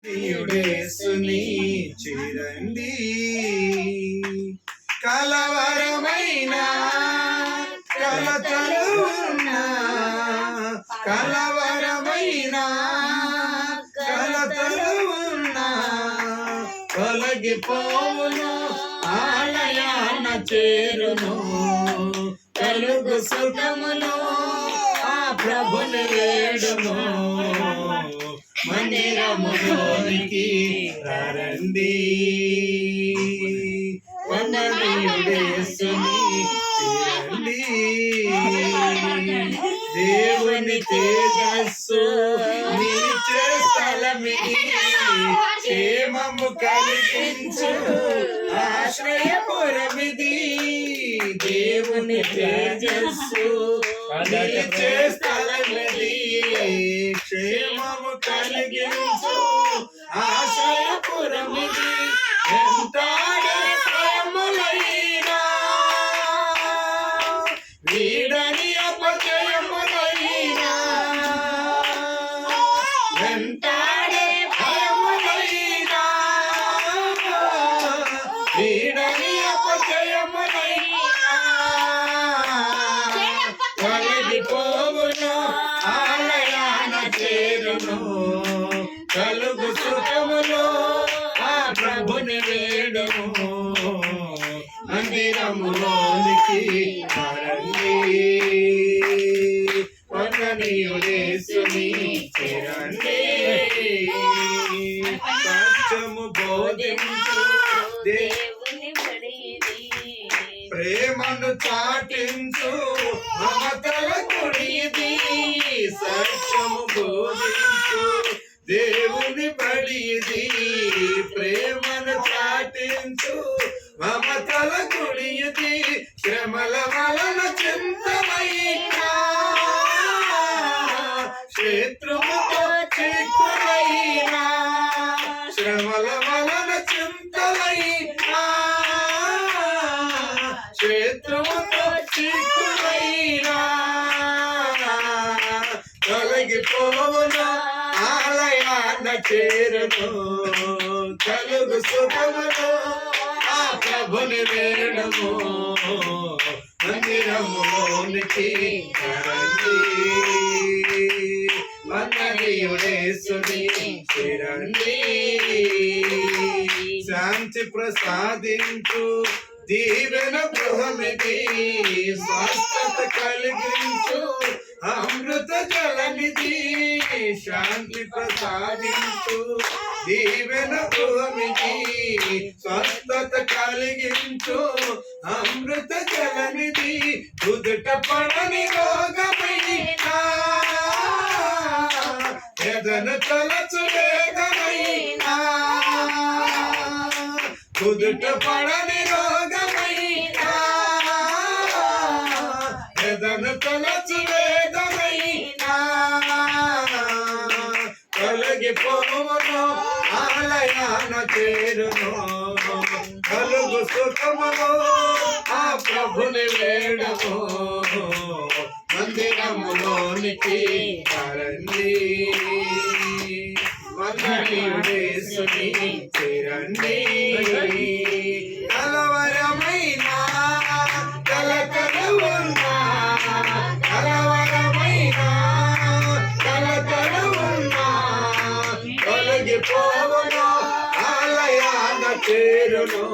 యేసుని చేరండి. కలవరమైన కలతలు ఉన్నా, కలవరమైన కలతలు ఉన్నా తొలగిపోవును, ఆలయాన చేరును. కలుగు సుఖమును ఆ ప్రభుని వేడును. మందిరములోనికి రండి, వందనీయుడేసుని చేరండి. దేవుని తేజస్సు నిలిచే స్థలమిది, క్షేమము కలిగించు ఆశ్రయపురమిది. దేవుని తేజస్సు నిలిచే స్థలమిది, క్షేమము కలిగించు ఆశ్రయపురమిది. ఎంతాడే ప్రేమలైనా వీడని అపజయములైనా, ఎంతాడే భయములైనా వీడని అపజయములైనా తొలగిపోవును, ఆలయాన చేరును. కలుగు సుఖములో ఆ ప్రభుని వేడును. మందిరములోనికి రండి, వందనీయుడేసుని చేరండి. సత్యము బోధించు దేవుని బడిది, ప్రేమను చాటించు మమతల కుడిది. సత్యము బోధించు దేవుని బడిది, ప్రేమను చాటించు మమతల కుడిది. శ్రమల వలన చింతమైనా, శత్రువుతో చిక్కులైనా, శ్రమల వలన చింతలైనా, శత్రువుతో చిక్కులైనా తొలగిపోవును, ఆలయాన చేరును. కలుగు సుఖమును ఆ ప్రభుని వేడుము. మందిరములోనికి రండి, వందనీయుడేసుని చేరండి. శాంతి ప్రసాదించు దీవెన గృహమిది, స్వస్థత కలిగించు అమృత జలనిది. శాంతి ప్రసాదించు దీవెన గృహమిది, స్వస్థత కలిగించు అమృత జలనిది. కుదుట పడని రోగమైనా, ఎదను తలచు వేదమైనా, కుదుట పడని రోగమైనా, ఎదను తలచు వేదమైనా తొలగిపోవును, ఆలయాన చేరును. కలుగు సుఖమును ఆ ప్రభుని వేడుము. మందిరములోనికి రండి, వందనీయుడేసుని చేరండి. కలవరమైన కలతలు ఉన్నా, కలవరమైన కలతలు ఉన్నా తొలగిపోవును, ఆలయాన చేరును.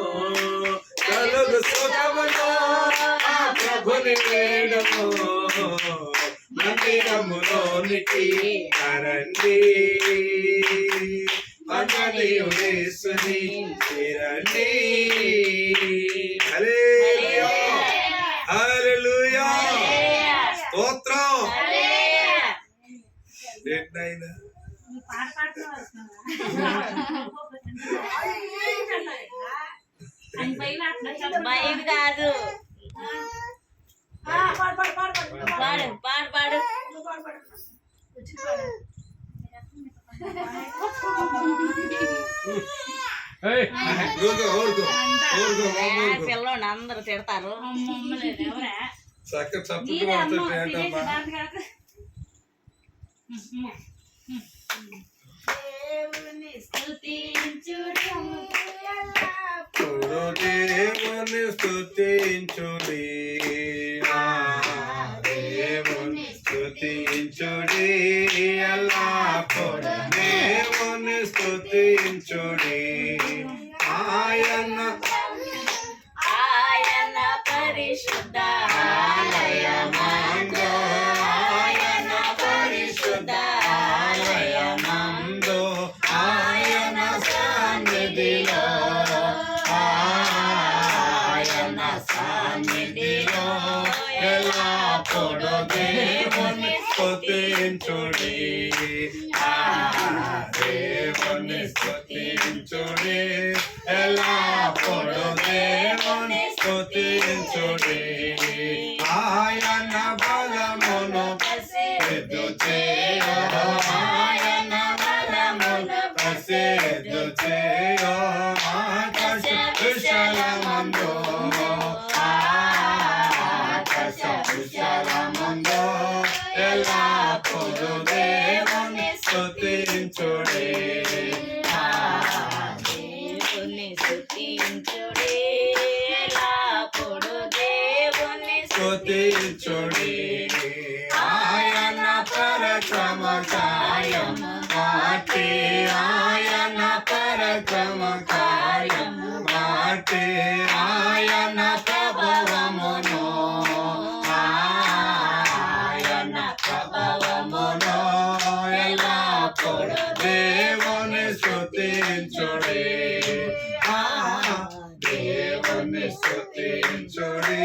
కలుగు సుఖమును ఆ ప్రభుని వేడుము. మందిరములోనికి రండి, వందనీయుడేసుని చేరండి. హల్లెలూయా, హల్లెలూయా, స్తోత్రం. ఏంటైనా భయం కాదు, పాడు పాడు పాడు. పిల్లోడు అందరు తిడతారు. దేవుని స్తుతించుడి ఎల్లప్పుడు దేవుని స్తుతించుడి దేవుని స్తుతించుడి ఎల్లప్పుడు దేవుని స్తుతించుడి ఆయన పరిశుద్ధ ఆలయమందు ఆయన పరిశుద్ధ ఆలయమందు ఆయన సన్నిధిలో ఆయన సన్నిధిలో ఎల్లప్పుడు దేవుని స్తుతించుడి దేవుని స్తుతించుడి ఎల్లప్పుడు దేవుని స్తుతించుడి ఆయన బలమును ప్రసిద్ధు చేయ ఆయన బలమును ప్రసిద్ధు చేయ ఆకాశ విశాలమందు ఆకాశ విశాలమందు ఎల్లప్పుడు దేవుని స్తుతించుడి దేవుని స్తుతించుడి ఎల్లప్పుడు దేవుని స్తుతించుడి ఆయన పరక్రమ కార్యము మాటి ఆయన పరక్రమ కార్యము మాటి ఆయన ప్రభావమును ఆయన ప్రభావమును ఎల్లప్పుడు దేవుని స్తుతించుడి దేవుని స్తుతించుడి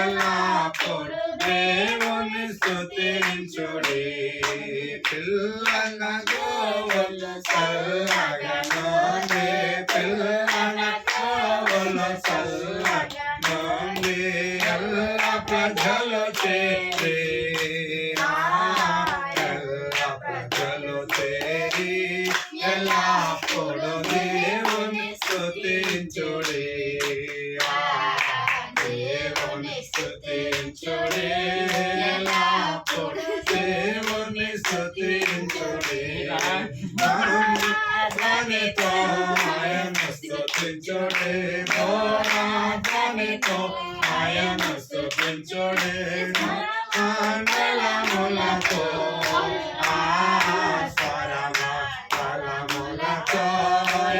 ఎల్లప్పుడు దేవుని స్తుతించుడి పిల్లన గోవులు చల్లగనోని పిల్లన గోవులు చల్లగనోని ఎల్ల ప్రజలు చేరి ఎల్ల ప్రజలు చేరి ఎల్లప్పుడు దేవుని స్తుతించుడి దేవుని స్తుతించుడి ఎల్లప్పుడు దేవుని స్తుతించుడి ధ్వనితో ఆయన స్తుతించుడి ధ్వనితో ఆయన స్తుతించుడి మండలములతో స్వరములతో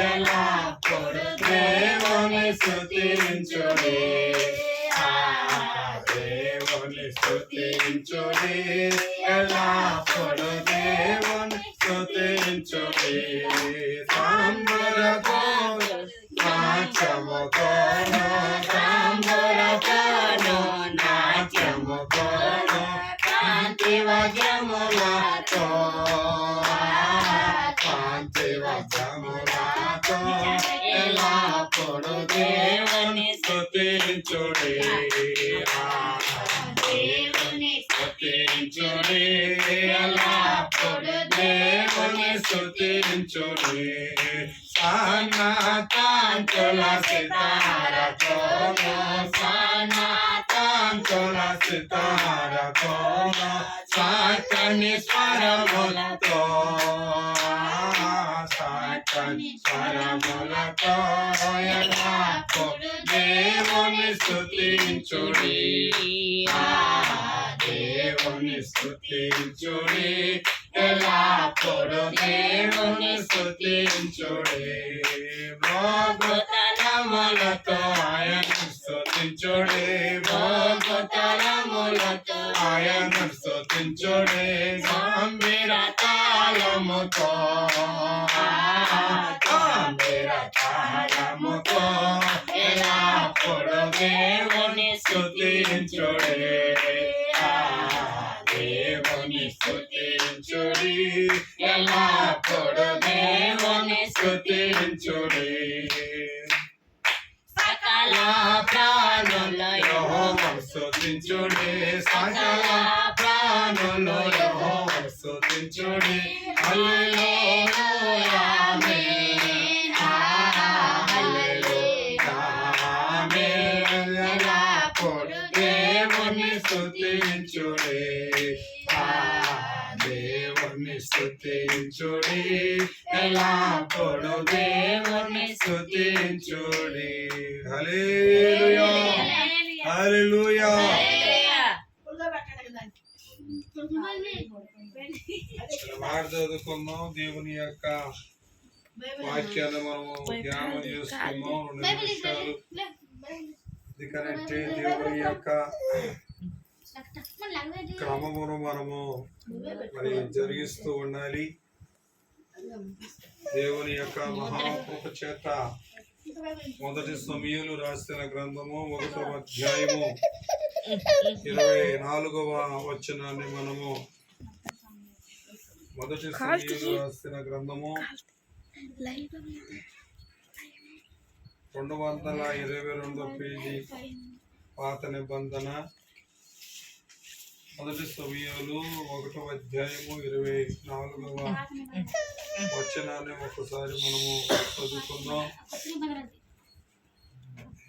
ఎల్లప్పుడు దేవుని స్తుతించుడి దేవుని స్తుతించుడి ఎల్లప్పుడు దేవుని స్తుతించుడి సంబరతోను నాట్యముతోను సంబరతోను నాట్యముతోను కాంతి వజములతో కాంతి వజములతో ఎల్లప్పుడు దేవుని స్తుతించుడి దేవుని స్తుతించుడి ఎల్లప్పుడు దేవుని స్తుతించుడి సన్నతాంతుల సితారతోను సన్నతాంతుల సితారతోను సాకని స్వరములతో సాకని స్వరములతో ఎల్లప్పుడు దేవుని స్తుతించుడి దేవుని స్తుతించుడి ఎల్లప్పుడు దేవుని స్తుతించుడి భోగతలములతో ఆయన స్తుతించుడి భోగతలములతో ఆయన స్తుతించుడి గంభీర తాళముతో గంభీర తాళముతో ఎల్లప్పుడు దేవుని స్తుతించుడి దేవుని స్తుతించుడి ఎల్లప్పుడు దేవుని స్తుతించుడి సకల ప్రాణుల యెహోవాను స్తుతించుడి సకల ప్రాణుల యెహోవాను స్తుతించుడి హల్లెలూయా ఆమేన్ హల్లెలూయా ఆమేన్ ఎల్లప్పుడు దేవుని స్తుతించుడి దేవుని స్తుతించుడి అప్పుడు దేవుని స్తుతించుడి. హల్లెలూయా హల్లెలూయా. మాట చదువుకుందాం. దేవుని యొక్క వాక్యాన్ని మనము ధ్యానం చేసుకుందాం. 2 నిమిషాలు. ఎందుకంటే దేవుని యొక్క క్రమమును మనము మరి జరిగిస్తూ ఉండాలి. దేవుని యొక్క మహాకృప చేత మొదటి సమూయేలు రాసిన గ్రంథము 1వ అధ్యాయము 24వ వచనాన్ని మనము మొదటి సమూయేలు రాసిన గ్రంథము 222 పేజీ పాత నిబంధన మొదటి సమూయేలు 1వ అధ్యాయము 24వ వచనాన్ని ఒకసారి మనము చదువుకుందాం.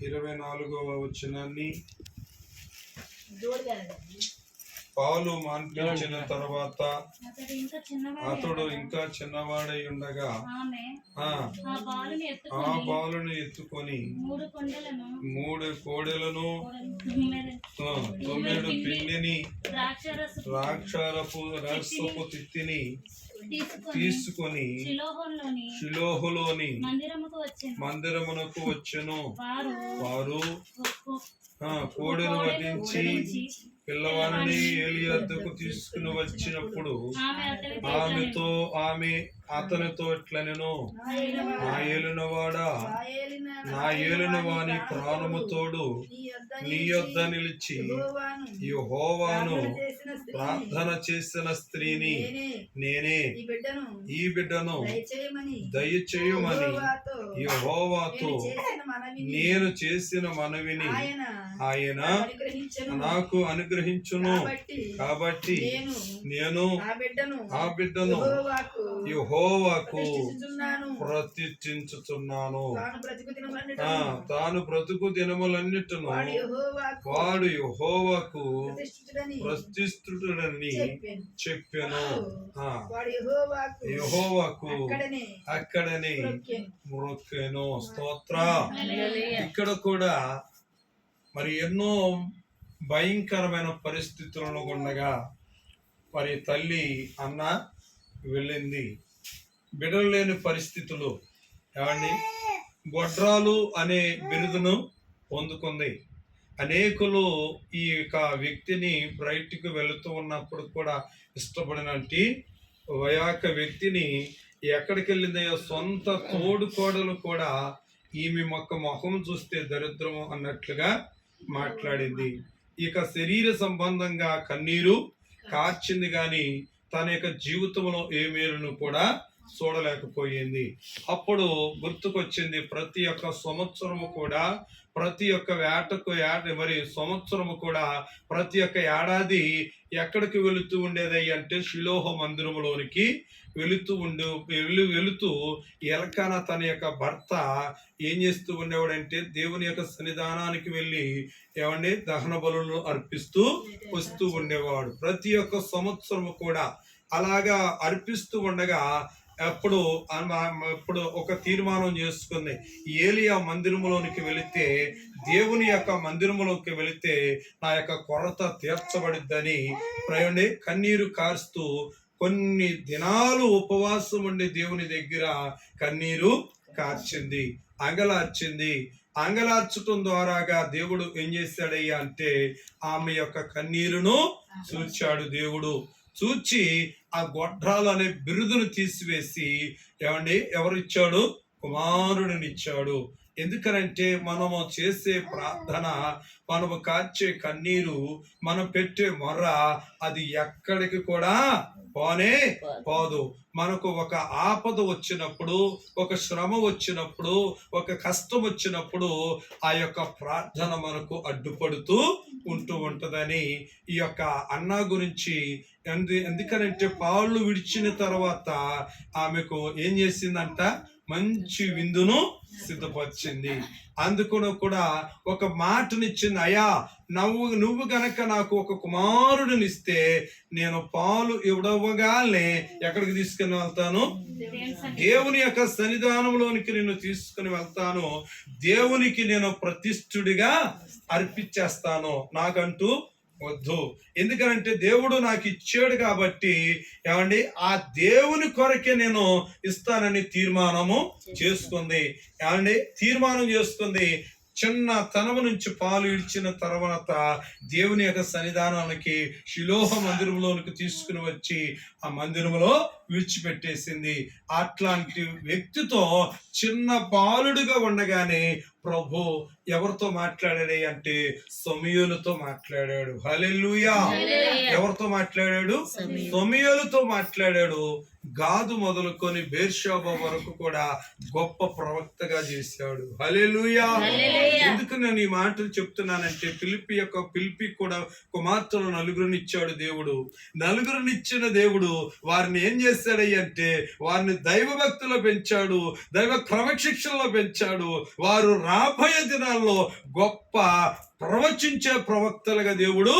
24వ వచనాన్ని పాలు మాన్పించిన తర్వాత అతడు ఇంకా చిన్నవాడై ఉండగా ఆ బాలుని ఎత్తుకొని 3 కోడెలను 9 పిండిని ద్రాక్షరసపు తిత్తిని తీసుకొని షిలోహులోని మందిరమునకు వచ్చెను. వారు కోడెను వధించి పిల్లవాడిని ఏలి వద్దకు తీసుకుని వచ్చినప్పుడు ఆమె అతనితో ఇట్లనెను, నా ఏలిన వాని ప్రాణము తోడు నీ యొద్ద నిలిచి యెహోవాను ప్రార్థన చేసిన స్త్రీని నేనే. ఈ బిడ్డను దయచేయమని యెహోవాతో నేను చేసిన మనవిని ఆయన నాకు అనుగ్రహించును. కాబట్టి నేను ఆ బిడ్డను యెహోవాకు ప్రతిష్ఠించుచున్నాను. తాను బ్రతుకు దినములన్నిటిను వాడు యెహోవాకు ప్రతిష్ఠితుడని చెప్పెను. యెహోవాకు అక్కడనే మొక్కెను. స్తోత్ర. ఇక్కడ కూడా మరి ఎన్నో భయంకరమైన పరిస్థితులను గుండగా మరి తల్లి అన్న వెళ్ళింది. బిడ్డలు లేని పరిస్థితులు. ఏమండి, గొడ్రాలు అనే బిరుదును పొందుకుంది. అనేకులు ఈ యొక్క వ్యక్తిని బయటికి వెళుతూ ఉన్నప్పుడు కూడా ఇష్టపడినట్టు వయాక వ్యక్తిని ఎక్కడికి వెళ్ళిందయ్యో సొంత తోడుకోడలు కూడా ఈమె మొహం చూస్తే దరిద్రము అన్నట్లుగా మాట్లాడింది. ఇక శరీర సంబంధంగా కన్నీరు కార్చింది గాని తన యొక్క జీవితంలో ఏ మేలును కూడా చూడలేకపోయింది. అప్పుడు గుర్తుకొచ్చింది, ప్రతి ఒక్క సంవత్సరము కూడా ప్రతి ఒక్క మరి సంవత్సరము కూడా ప్రతి ఒక్క ఏడాది ఎక్కడికి వెళుతూ ఉండేది అంటే షిలోహ మందిరంలోనికి వెళుతూ ఎల్కానా తన యొక్క భర్త ఏం చేస్తూ ఉండేవాడంటే దేవుని యొక్క సన్నిధానానికి వెళ్ళి ఏమండి దహన బలులను అర్పిస్తూ వస్తూ ఉండేవాడు. ప్రతి ఒక్క సంవత్సరము కూడా అలాగా అర్పిస్తూ ఉండగా అప్పుడు ఒక తీర్మానం చేసుకుంది, ఏలియా మందిరములోనికి వెళితే దేవుని యొక్క మందిరములోకి వెళితే నా యొక్క కొరత తీర్చబడిద్దని ప్రయోండి కన్నీరు కారుస్తూ కొన్ని దినాలు ఉపవాసం ఉండి దేవుని దగ్గర కన్నీరు కార్చింది, అంగలార్చటం ద్వారాగా దేవుడు ఏం చేశాడయ్యా అంటే ఆమె యొక్క కన్నీరును చూచాడు. దేవుడు చూచి ఆ గొడ్రాలు అనే బిరుదును తీసివేసి ఎవరిచ్చాడు? కుమారుడినిచ్చాడు. ఎందుకనంటే మనము చేసే ప్రార్థన, మనము కార్చే కన్నీరు, మనం పెట్టే మొర్ర అది ఎక్కడికి కూడా పోదు. మనకు ఒక ఆపద వచ్చినప్పుడు, ఒక శ్రమ వచ్చినప్పుడు, ఒక కష్టం వచ్చినప్పుడు ఆ యొక్క ప్రార్థన మనకు అడ్డుపడుతూ ఉంటుందని ఈ యొక్క అన్న గురించి ఎందుకనంటే పాలు విడిచిన తర్వాత ఆమెకు ఏం చేసిందంట? మంచి విందును సిద్ధపరిచింది. అందుకును కూడా ఒక మాటనిచ్చింది, అయ్యా నువ్వు గనక నాకు ఒక కుమారుడినిస్తే నేను పాలు ఇవ్వగానే ఎక్కడికి తీసుకుని వెళ్తాను? దేవుని యొక్క సన్నిధానంలోనికి నిన్ను తీసుకుని వెళ్తాను. దేవునికి నేను ప్రతిష్ఠుడిగా అర్పించేస్తాను, నాకంటూ వద్దు. ఎందుకనంటే దేవుడు నాకు ఇచ్చాడు కాబట్టి ఏమండి ఆ దేవుని కొరకే నేను ఇస్తానని తీర్మానము చేసుకుంది. ఏమండి తీర్మానం చేసుకుంది. చిన్న తనము నుంచి పాలు ఇడిచిన తర్వాత దేవుని యొక్క సన్నిధానానికి షిలోహ మందిరంలోనికి తీసుకుని వచ్చి ఆ మందిరంలో విడిచిపెట్టేసింది. అట్లాంటి వ్యక్తితో చిన్న బాలుడిగా ఉండగానే ప్రభు ఎవరితో మాట్లాడాడు అంటే సమూయేలుతో మాట్లాడాడు. హల్లెలూయా. ఎవరితో మాట్లాడాడు? సమూయేలుతో మాట్లాడాడు. గాదు మొదలుకొని బేర్షాబా వరకు కూడా గొప్ప ప్రవక్తగా చేశాడు. హల్లెలూయా. ఎందుకు నేను ఈ మాటలు చెప్తున్నానంటే పిలిపి కూడా కుమార్తెలు నలుగురినిచ్చాడు దేవుడు. నలుగురినిచ్చిన దేవుడు వారిని ఏం చేశాడంటే వారిని దైవ భక్తిలో పెంచాడు, దైవ క్రమశిక్షణలో పెంచాడు. వారు రాబోయే దినాల్లో గొప్ప ప్రవచించే ప్రవక్తలుగా దేవుడు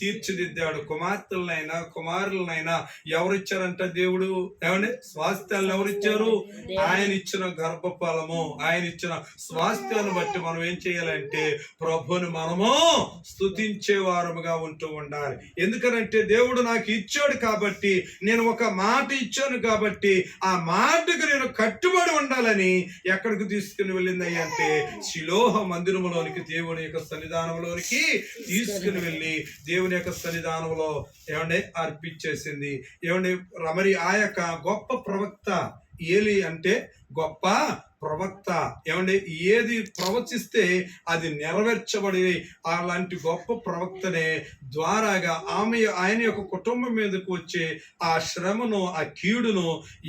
తీర్చిదిద్దాడు. కుమార్తెలనైనా కుమారులనైనా ఎవరిచ్చారంట దేవుడు? ఏమండి స్వాస్థ్యాలను ఎవరిచ్చారు? ఆయన ఇచ్చిన గర్భఫలము, ఆయన ఇచ్చిన స్వాస్థ్యాన్ని బట్టి మనం ఏం చేయాలంటే ప్రభుని మనము స్తుతించే వారముగా ఉంటూ ఉండాలి. ఎందుకనంటే దేవుడు నాకు ఇచ్చాడు కాబట్టి, నేను ఒక మాట ఇచ్చాను కాబట్టి ఆ మాటకు నేను కట్టుబడి ఉండాలని ఎక్కడికి తీసుకుని వెళ్ళింది అంటే షిలోహ మందిరంలోనికి, దేవుని యొక్క సన్నిధానంలోనికి తీసుకుని వెళ్ళి దేవుని యొక్క సన్నిధానంలో ఏమండి అర్పించేసింది. ఏమండి మరి ఆ యొక్క గొప్ప ప్రవక్త ఏలి అంటే గొప్ప ప్రవక్త. ఏమండి ఏది ప్రవచిస్తే అది నెరవేర్చబడి అలాంటి గొప్ప ప్రవక్తనే ద్వారాగా ఆయన యొక్క కుటుంబం మీదకు వచ్చే ఆ శ్రమను, ఆ కీడును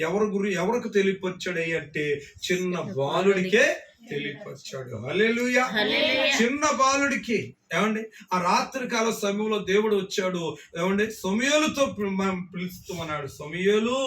ఎవరికి తెలియపరిచాడు అంటే చిన్న బాలుడికే తెలియపరిచాడు. హల్లెలూయా. చిన్న బాలుడికి. ఏమండి ఆ రాత్రి కాల సమయంలో దేవుడు వచ్చాడు. ఏమండి సమూయేలుతో పిలుస్తున్నాడు. సమూయేలు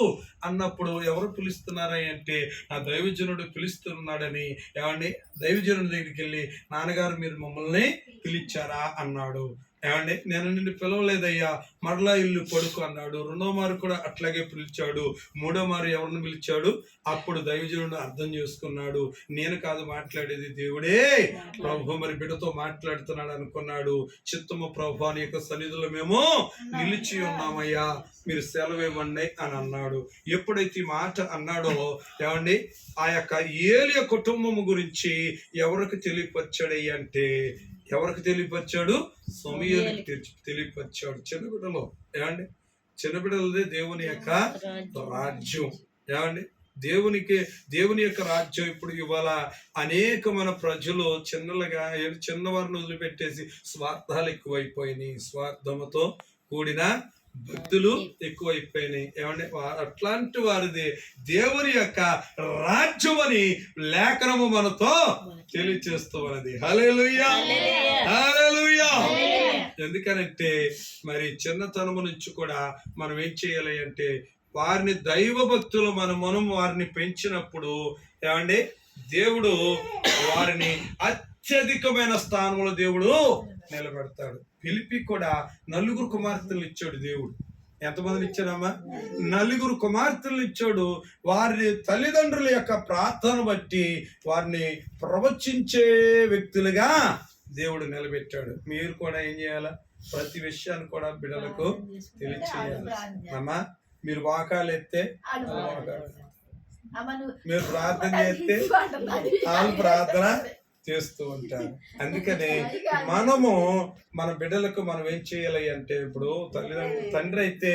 అన్నప్పుడు ఎవరు పిలుస్తున్నారా అంటే నా దైవజనుడు పిలుస్తున్నాడని. ఏమండి దైవజనుడి దగ్గరికి వెళ్ళి నాన్నగారు మీరు మమ్మల్ని పిలిచారా అన్నాడు. ఏమండి నేను నిన్ను పిలవలేదయ్యా, మరలా ఇల్లు పడుకు అన్నాడు. రెండో మారు కూడా అట్లాగే పిలిచాడు. మూడో మారు ఎవరిని పిలిచాడు? అప్పుడు దైవజనుడు అర్థం చేసుకున్నాడు, నేను కాదు మాట్లాడేది దేవుడే, ప్రభు మరి బిడ్డతో మాట్లాడుతున్నాడు అనుకున్నాడు. చిత్తము ప్రభు అని యొక్క సన్నిధిలో మేము నిలిచి ఉన్నామయ్యా, మీరు సెలవు ఇవ్వండి అని అన్నాడు. ఎప్పుడైతే ఈ మాట అన్నాడో ఏమండి ఆ యొక్క ఏలియా కుటుంబం గురించి ఎవరికి తెలియపరిచాడయ్య అంటే ఎవరికి తెలియపరిచాడు? సమూయేలుకి తెలియపరిచాడు. చిన్నబిడ్డలో ఏమండి చిన్నబిడ్డలదే దేవుని యొక్క రాజ్యం. ఏమండి దేవుని యొక్క రాజ్యం ఇప్పుడు ఇవాళ అనేకమైన ప్రజలు చిన్నవారిని వదిలిపెట్టేసి స్వార్థాలు ఎక్కువైపోయినాయి, స్వార్థముతో కూడిన భక్తులు ఎక్కువైపోయినాయి. ఏమంటే అట్లాంటి వారిది దేవుని యొక్క రాజ్యం అని లేఖనము మనతో తెలియచేస్తూ ఉన్నది. హల్లెలూయా. హల్లెలూయా. ఎందుకనంటే మరి చిన్నతనము నుంచి కూడా మనం ఏం చేయాలి అంటే వారిని దైవ భక్తులు మనం వారిని పెంచినప్పుడు ఏమండి దేవుడు వారిని అత్యధికమైన స్థానంలో దేవుడు నిలబెడతాడు. పిలిపి కూడా 4 కుమార్తెలు ఇచ్చాడు దేవుడు. ఎంతమందిని ఇచ్చాడమ్మా? 4 కుమార్తెలు ఇచ్చాడు. వారి తల్లిదండ్రుల యొక్క ప్రార్థన బట్టి వారిని ప్రవచించే వ్యక్తులుగా దేవుడు నిలబెట్టాడు. మీరు కూడా ఏం చేయాలా? ప్రతి విషయాన్ని కూడా బిడ్డలకు తెలియచేయాలి. అమ్మా మీరు వాకాలు ఎత్తే మీరు ప్రార్థన చేస్తే వాళ్ళు ప్రార్థన చేస్తూ ఉంటారు. అందుకని మనము మన బిడ్డలకు మనం ఏం చేయాలి అంటే ఇప్పుడు తండ్రి అయితే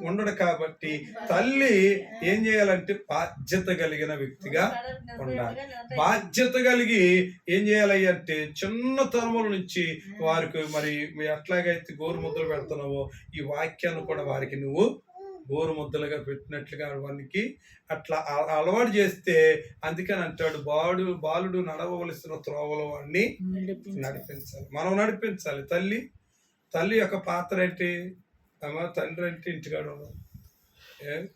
ఉండడు కాబట్టి తల్లి ఏం చేయాలంటే బాధ్యత కలిగిన వ్యక్తిగా ఉండాలి. బాధ్యత కలిగి ఏం చేయాలి అంటే చిన్నతనముల నుంచి వారికి మరి ఎట్లాగైతే గోరు ముద్దలు పెడుతున్నావో ఈ వాక్యాన్ని కూడా వారికి నువ్వు గోరు ముద్దలుగా పెట్టినట్లుగా వానికి అట్లా అలవాటు చేస్తే అందుకని అంటాడు బాలుడు నడవవలసిన త్రోవలో వాడిని నడిపించాలి. మనం నడిపించాలి. తల్లి యొక్క పాత్ర ఏంటి? తండ్రి అంటే ఇంటికాడ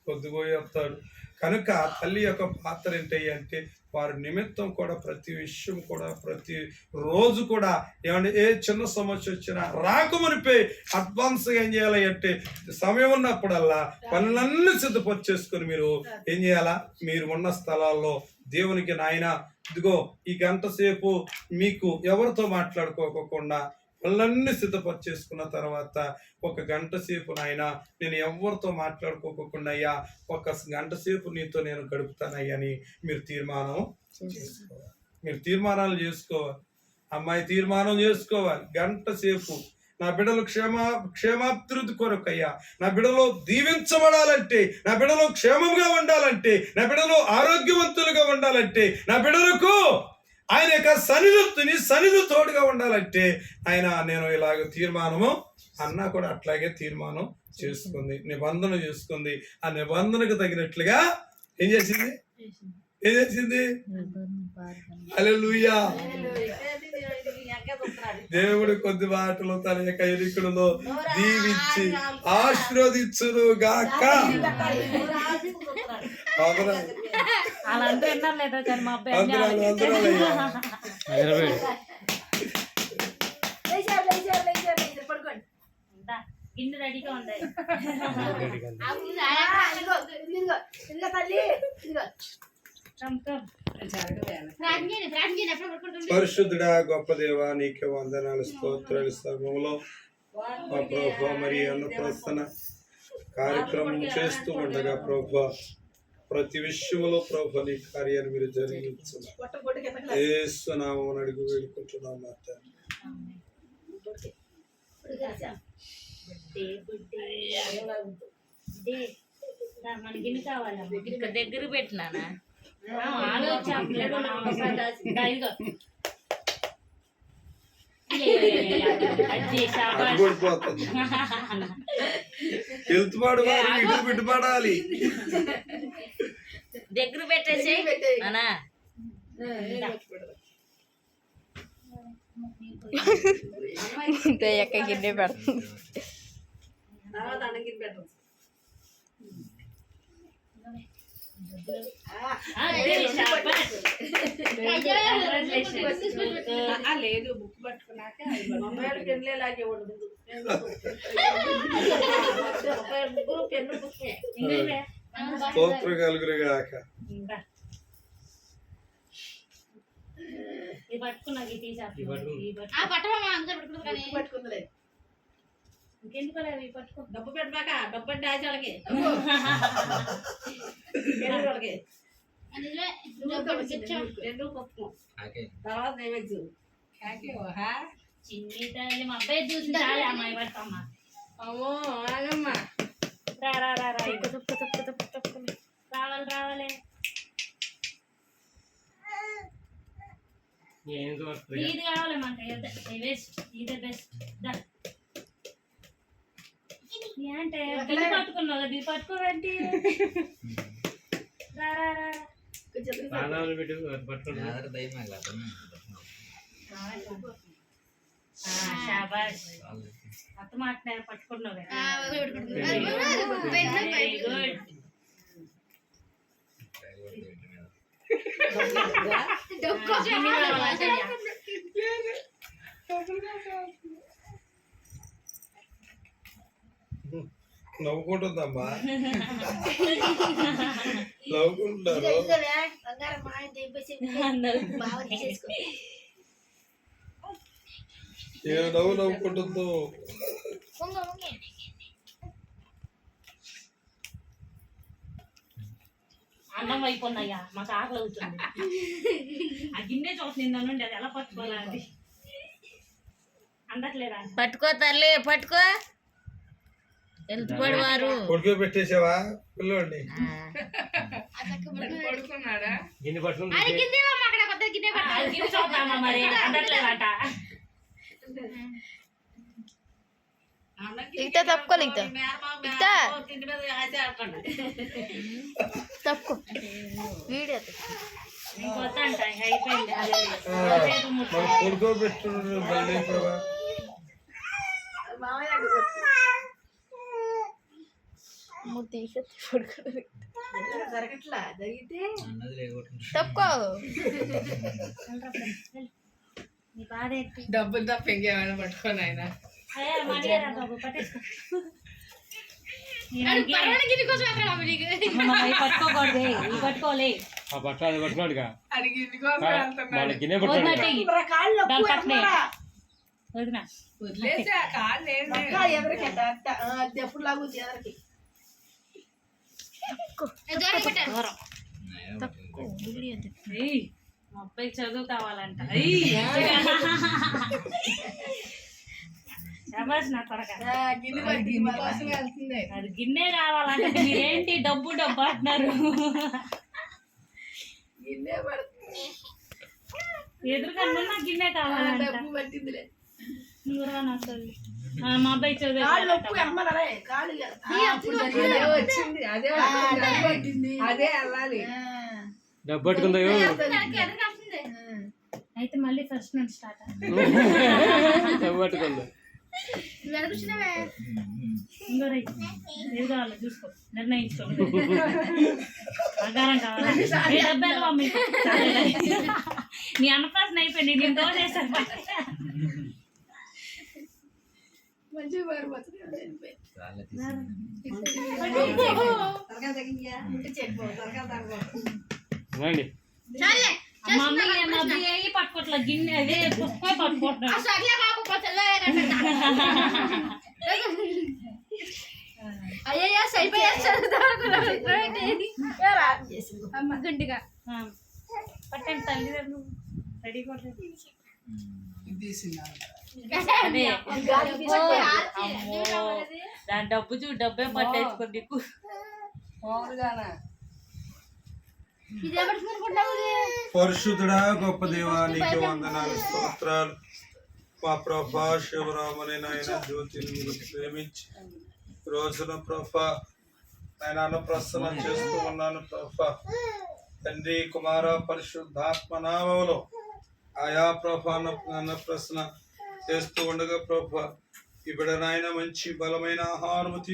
పొద్దుపోయి వస్తాడు, కనుక తల్లి యొక్క పాత్ర ఏంటి అంటే వారి నిమిత్తం కూడా ప్రతి విషయం కూడా ప్రతి రోజు కూడా ఏమంటే ఏ చిన్న సమస్య వచ్చినా రాకమునిపై అడ్వాన్స్గా ఏం చేయాలి అంటే సమయం ఉన్నప్పుడల్లా పనులన్నీ సిద్ధపరిచేసుకొని మీరు ఏం చేయాలా మీరు ఉన్న స్థలాల్లో దేవునికి నాయన ఇదిగో ఈ గంట సేపు మీకు ఎవరితో మాట్లాడుకోకుండా పనులన్నీ సిద్ధపరిచేసుకున్న తర్వాత ఒక గంట సేపు నాయన నేను ఎవరితో మాట్లాడుకోకుండా అయ్యా ఒక గంట సేపు నీతో నేను గడుపుతానయ్యా అని మీరు తీర్మానం చేసుకోవాలి. మీరు తీర్మానాలు చేసుకోవాలి. అమ్మాయి తీర్మానం చేసుకోవాలి. గంట సేపు నా బిడ్డలు క్షేమాభివృద్ధి కొరకయ్యా, నా బిడ్డలో దీవించబడాలంటే, నా బిడ్డలో క్షేమంగా ఉండాలంటే, నా బిడ్డలో ఆరోగ్యవంతులుగా ఉండాలంటే, నా బిడ్డలకు ఆయన యొక్క సన్నిధి తోడుగా ఉండాలంటే నేను ఇలాగ తీర్మానము అన్నా కూడా అట్లాగే తీర్మానం చేసుకుంది, నిబంధన చేసుకుంది. ఆ నిబంధనకు తగినట్లుగా ఏం చేసింది? హల్లెలూయా. దేవుడు కొద్ది మాటలు తన యొక్క ఎన్నికలలో దీవించి ఆశీర్వదించును గాక. గిన్నె రెడీగా ఉన్నాయి. పరిశుద్ధుడా గొప్ప దేవ నీకే వందనాలు స్తోత్రాలు. సమయంలో మా ప్రభు మరి అన్నప్రసన్న కార్యక్రమం చేస్తూ ఉండగా ప్రభు ప్రతి విషయంలో ప్రభు నీ కార్యాన్ని మీరు జరిగించున్నారు. యేసు నామమున అడిగి వేడుకుంటున్నాం మా తండ్రి. మనకి కావాలా దగ్గర పెట్టినానా హెల్త్ పడాలి. దగ్గర పెట్టేసి అనా గిన్నె పెడుతుంది. లేదు బుక్ పట్టుకున్నాక స్తోత్రం కలుగునుగాక. డబ్బు పెట్టబాక డబ్బు డాచాలకి తర్వాత నైవేద్యం చిన్ని తల్లి మా అబ్బాయి చూసి చాలే అమ్మాయి పట్టుకోమ్మా. అమ్మో ఆగమ్మా రావాలి ఇది కావాలి మాకు ఇదే బెస్ట్. అంటే పట్టుకున్నావు కదా, ఇది పట్టుకోవేంటి? అత్త మాట పట్టుకున్నావు కదా. Very good. నవ్వుకుంటుందమ్మా, నవ్వుకుంటారు. నవ్వుకుంటుందో అన్నం అయిపోయిందయ్యా, మాకు ఆకలి అవుతుంది. ఆ గిన్నె చూస్తుంది నుండి అది ఎలా పట్టుకోవాలా అది అందట్లేదా? పట్టుకో తల్లి పట్టుకో. వారు కొడుకు పెట్టేసావా పిల్లోడిని? చూద్దామా మరి అందట్లేదట. ఇంకా తప్పుకో, తప్పుకో వీడియో ఇంకొద్దంట అయిపోయింది. కొడుకు పెట్టు జరగట్లా జరిగితే తప్పుకో నీ బాధ ఏంటి డబ్బులు తప్ప ఇంకేమైనా పట్టుకొని ఆయన మనీరా బాబు పట్టేసుకో పట్టుకోకూడదు ఇవి పట్టుకోలే ఆ బట్ట అది పట్టుకున్నాడుగా అడిగి ఇంటికోసం వాళ్ళకి గిన్నె పట్టుకున్నాడు వదినా వదిలేసి ఆ కాళ్ళు ఎదురికి ఎప్పుడు లాగుతుంది ఎదరికి ఏయ్, మా అబ్బాయికి చదువు కావాలంట శబాష్ నా త్వరగా గిన్నె పట్టి కోసం వెళ్తుంది అది గిన్నె కావాలంటే మీరేంటి డబ్బు డబ్బు అంటున్నారు గిన్నె పడుతుంది ఎదురుకన్నా నాకు గిన్నె కావాలంట డబ్బు పట్టిందిలే నువ్వురా నా తల్లి. మా అబ్బాయి చదువు కాళ్ళు నొప్పి అమ్మలే కాళ్ళు అదే వచ్చింది అదే పట్టింది అదే వెళ్ళాలి డబ్బు పట్టుకుందా అయితే మళ్ళీ ఫస్ట్ నుంచి స్టార్ట్ డబ్బు పట్టుకుందా ఇంకో రైట్ ఏది కావాలో చూసుకో నిర్ణయించుకో బంగారం కావాలా ఏ డబ్బాలు మమ్మీ నీ అన్నప్రాసన అయిపోయింది నేను దోచేసాను మంచిగా పారిపోతుంది రండి మమ్మీ ఏ పట్టుకోవట్లేదు గిన్నె అదే పుష్ప పట్టుకుంటున్నాడు అయ్యా గంటిగా పట్టండి తల్లిదండ్రులు రెడీ కొట్టండి తీసింది అదే అమ్మో దాని డబ్బు చూడు డబ్బే పట్టేసుకుంది మామూలుగానా పరిశుద్ధుడా గొప్ప దేవా నీకు వందనాలు స్తోత్రాలు మా ప్రభా శివరామని నాయన జ్యోతిని ప్రేమించి రోజున ప్రభా ఆయన అన్నప్రసన్న చేస్తూ ఉన్నాను ప్రభా తండ్రి కుమార పరిశుద్ధాత్మ నామములో ఆయా ప్రభా అన్నప్రసన్న చేస్తూ ఉండగా ప్రభా ఇప్పుడు నాయన మంచి బలమైన ఆహారము